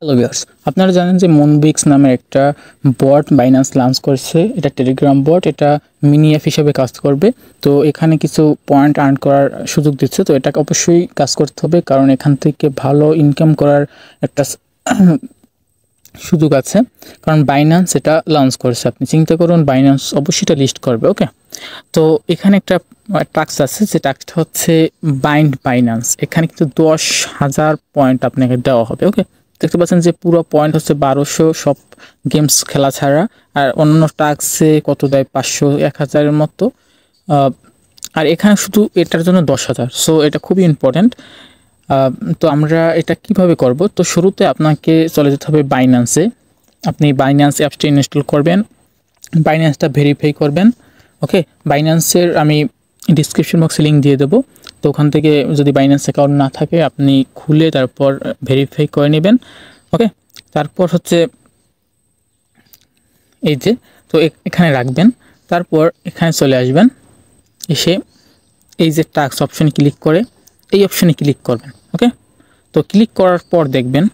Hello viewers, আপনারা জানেন যে মুনবিক্স নামে একটা বট বাইন্যান্স লঞ্চ করেছে। এটা টেলিগ্রাম বট, এটা মিনি অ্যাপ হিসেবে কাজ করবে। তো এখানে কিছু পয়েন্ট আর্ন করার সুযোগ দিচ্ছে। তো এটাকে অবশ্যই কাজ করতে হবে, কারণ এখান থেকে ভালো ইনকাম করার একটা সুযোগ আছে। কারণ বাইন্যান্স এটা লঞ্চ করেছে, আপনি চিন্তা করুন বাইন্যান্স অবশ্যই এটা লিস্ট করবে। ওকে, তো এখানে একটা টাস্ক আছে, যে টাস্কটা হচ্ছে বাইন্ড বাইন্যান্স। এখানে কিন্তু 10,000 পয়েন্ট আপনাকে দেওয়া হবে। ওকে, দেখতে পাচ্ছেন যে পুরো পয়েন্ট হচ্ছে 1200 সব গেমস খেলা ছাড়া, আর অন্য টাস্কে কত দেয় 500 1000-এর মতো। আর এখানে শুধু এটার জন্য 10,000। সো এটা খুবই ইম্পর্ট্যান্ট। তো আমরা এটা কিভাবে করব? তো শুরুতে আপনাকে চলে যেতে হবে বাইন্যান্সে। আপনি বাইন্যান্স অ্যাপসটি ইনস্টল করবেন, বাইন্যান্সটা ভেরিফাই করবেন। ওকে, বাইন্যান্সের আমি ডিসক্রিপশন বক্সে লিঙ্ক দিয়ে দেবো। তো ওখান থেকে যদি বাইন্যান্স অ্যাকাউন্ট না থাকে আপনি খুলে তারপর ভেরিফাই করে নেবেন। ওকে, তারপর হচ্ছে এই যে, তো এখানে রাখবেন। তারপর এখানে চলে আসবেন, এসে এই যে টাস্ক অপশানে ক্লিক করে এই অপশানে ক্লিক করবেন। ওকে, তো ক্লিক করার পর দেখবেন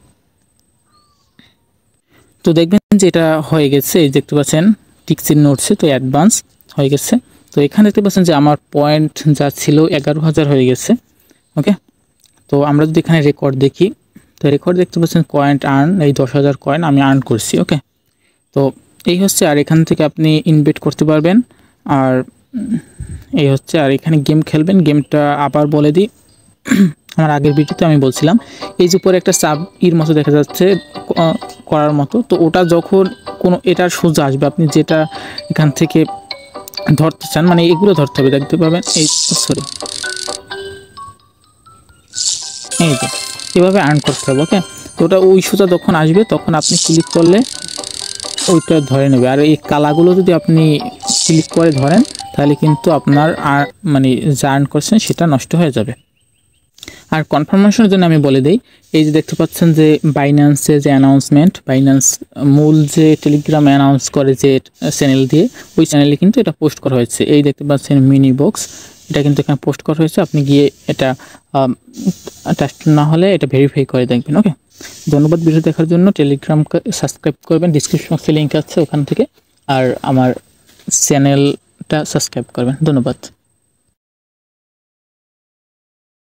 যে এটা হয়ে গেছে। এই দেখতে পাচ্ছেন টিক চিহ্ন উঠছে, তো অ্যাডভান্স হয়ে গেছে। তো এখানে দেখতে পাচ্ছেন যে আমার পয়েন্ট যা ছিল 11,000 হয়ে গেছে। ওকে, তো আমরা যদি এখানে রেকর্ড দেখি, তো রেকর্ড দেখতে পাচ্ছেন পয়েন্ট আর্ন, এই 10,000 কয়েন আমি আর্ন করছি। ওকে, তো এই হচ্ছে, আর এখান থেকে আপনি ইনভেস্ট করতে পারবেন। আর এই হচ্ছে, আর এখানে গেম খেলবেন। গেমটা আবার বলে দিই, আমার আগের ভিডিওতে আমি বলছিলাম এই যে উপরে একটা সাব ইর মতো দেখা যাচ্ছে করার মতো, তো ওটা যখন কোনো এটার সোজা আসবে, আপনি যেটা এখান থেকে ধরতে চান, মানে এগুলো ধরতে হবে, দেখতে পাবেন এই সরি এই যে এভাবে আর্ন করতে হবে। ওকে, তো ওটা ওই সোজা যখন আসবে তখন আপনি ক্লিক করলে ওইটা ধরে নেবে। আর এই কালাগুলো যদি আপনি ক্লিক করে ধরেন তাহলে কিন্তু আপনার আর মানে যা আর্ন করছেন সেটা নষ্ট হয়ে যাবে। আর কনফার্মেশনের জন্য আমি বলে দিই, এই যে দেখতে পাচ্ছেন যে বাইন্যান্সের যে অ্যানাউন্সমেন্ট, বাইন্যান্স মূল যে টেলিগ্রাম অ্যানাউন্স করে যে চ্যানেল দিয়ে, ওই চ্যানেলে কিন্তু এটা পোস্ট করা হয়েছে। এই দেখতে পাচ্ছেন মিনি বক্স, এটা কিন্তু এখানে পোস্ট করা হয়েছে। আপনি গিয়ে এটা টেস্ট না হলে এটা ভেরিফাই করে দেখবেন। ওকে, ধন্যবাদ ভিডিও দেখার জন্য। টেলিগ্রামকে সাবস্ক্রাইব করবেন, ডিসক্রিপশন বক্সে লিঙ্ক আছে ওখান থেকে, আর আমার চ্যানেলটা সাবস্ক্রাইব করবেন। ধন্যবাদ।